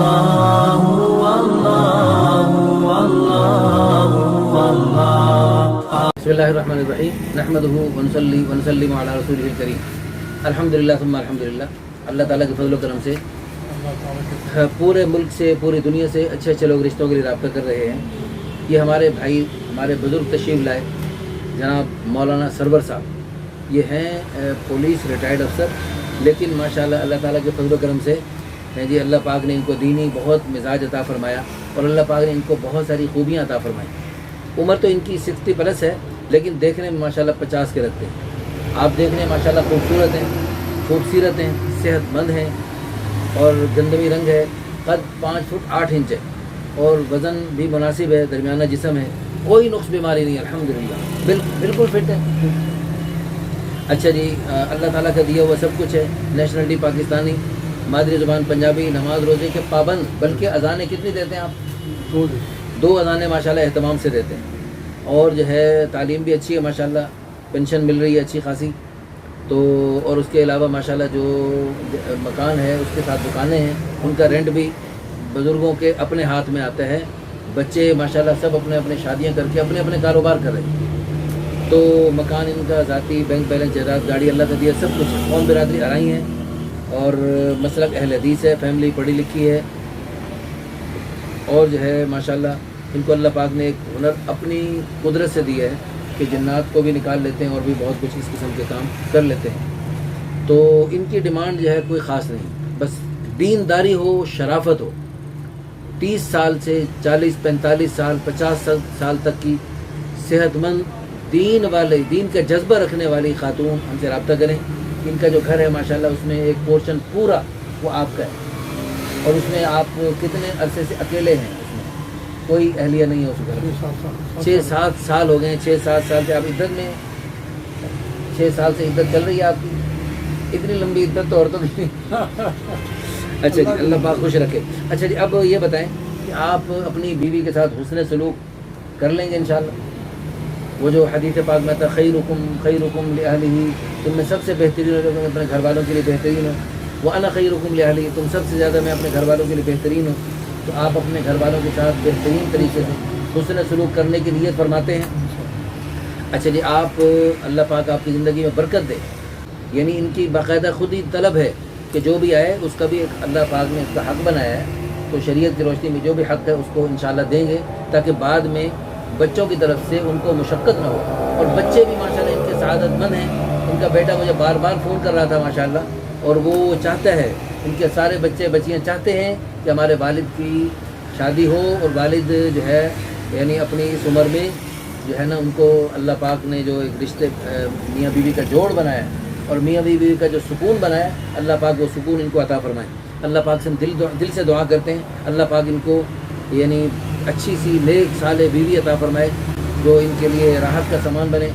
والله والله والله والله बिस्मिल्लाहिर्रहमानिर्रहीम नहमदुहु व नुसल्ली व नुसल्लिमु अला रसूलिहिल करीम अल्हम्दुलिल्लाह सुम्मा अल्हम्दुलिल्लाह। अल्लाह ताला के फजल व करम से पूरे मुल्क से, पूरी दुनिया से अच्छे अच्छे लोग रिश्तों के लिए रब्ता कर रहे हैं। ये हमारे भाई, हमारे बुज़ुर्ग तशरीफ़ लाए जनाब मौलाना सरवर साहब, ये हैं पुलिस रिटायर्ड अफसर, लेकिन माशाल्लाह अल्लाह ताला के फजल व करम से जी अल्लाह पाक ने इनको दीनी बहुत मिजाज अता फरमाया और अल्लाह पाक ने इनको बहुत सारी खूबियाँ अता फरमाई। उम्र तो इनकी 60 प्लस है, लेकिन देखने में माशाल्लाह 50 के लगते हैं। आप देखने में माशाल्लाह खूबसूरत हैं, खूबसूरत हैं, सेहतमंद हैं और गंदमी रंग है। कद 5 फुट 8 इंच है और वज़न भी मुनासिब है, दरमियाना जिस्म है, कोई नुक्स बीमारी नहीं, अल्हम्दुलिल्लाह बिल्कुल फिट है। अच्छा जी, अल्लाह ताला का दिया हुआ सब कुछ है। नेशनलिटी पाकिस्तानी, मादरी ज़ुबान पंजाबी, नमाज रोज़े के पाबंद, बल्कि अज़ानें कितनी देते हैं आप? 2 अज़ानें माशाल्लाह एहतमाम से देते हैं। और जो है तालीम भी अच्छी है माशाल्लाह, पेंशन मिल रही है अच्छी खासी। तो और उसके अलावा माशाल्लाह जो मकान है उसके साथ दुकानें हैं, उनका रेंट भी बुज़ुर्गों के अपने हाथ में आता है। बच्चे माशाल्लाह सब अपने अपने शादियां करके अपने अपने कारोबार कर रहे हैं। तो मकान इनका ज़ाती, बैंक बैलेंस, जायदाद, गाड़ी अल्लाह का दिया सब कुछ। कौम बिरादरी आराई है और मसलक अहल हदीस है, फैमिली पढ़ी लिखी है। और जो है माशाल्लाह इनको अल्लाह पाक ने एक हुनर अपनी कुदरत से दिया है कि जन्नात को भी निकाल लेते हैं और भी बहुत कुछ इस किस्म के काम कर लेते हैं। तो इनकी डिमांड जो है कोई ख़ास नहीं, बस दीनदारी हो, शराफत हो। 30 साल से 40, 45 साल, 50 साल तक की सेहतमंद दीन वाले, दीन का जज्बा रखने वाली खातून हमसे रब्ता करें। इनका जो घर है माशाल्लाह उसमें एक पोर्शन पूरा वो आपका है और उसमें आप कितने अरसे से अकेले हैं, उसमें कोई अहलिया नहीं है उस घर में। 6-7 साल हो गए, 6-7 साल से आप इद्दत में, 6 साल से इद्दत चल रही है आपकी। इतनी लंबी इद्दत तो औरतों की अच्छा जी, अल्लाह पाक खुश रखे। अच्छा जी, अब ये बताएं कि आप अपनी बीवी के साथ हुस्न सलूक कर लेंगे इंशाल्लाह? वो जो हदीस पाक में था खैरुकुम लिअहलिही, तुम में सबसे बेहतरीन हो तुम अपने घर वालों के लिए बेहतरीन हो। व अना खैरुकुम लिअहली, तुम सबसे ज़्यादा मैं अपने घर वालों के लिए बेहतरीन हूँ। तो आप अपने घर वालों के साथ बेहतरीन तरीके से हुस्न सलूक करने की नियत फरमाते हैं। अच्छा जी, आप अल्लाह पाक आपकी ज़िंदगी में बरकत दे, यानी इनकी बाकायदा खुद ही तलब है कि जो भी आए उसका भी एक अल्लाह पाक ने उसका हक़ बनाया है। तो शरीयत की रोशनी में जो भी हक़ है उसको इंशाल्लाह देंगे, ताकि बाद में बच्चों की तरफ से उनको मुशक्क़त ना हो। और बच्चे भी माशाल्लाह इनके सआदतमंद हैं। इनका बेटा मुझे बार बार फ़ोन कर रहा था माशाल्लाह, और वो चाहता है, इनके सारे बच्चे बच्चियाँ चाहते हैं कि हमारे वालिद की शादी हो और वालिद जो है यानी अपनी इस उम्र में जो है ना उनको अल्लाह पाक ने जो एक रिश्ते मियाँ बीवी का जोड़ बनाया और मियाँ बीवी का जो सुकून बनाया, अल्लाह पाक वो सुकून इनको अता फरमाए। अल्लाह पाक से हम दिल से दुआ करते हैं, अल्लाह पाक इनको यानी अच्छी सी नेक साले बीवी अता फरमाए जो इनके लिए राहत का सामान बने।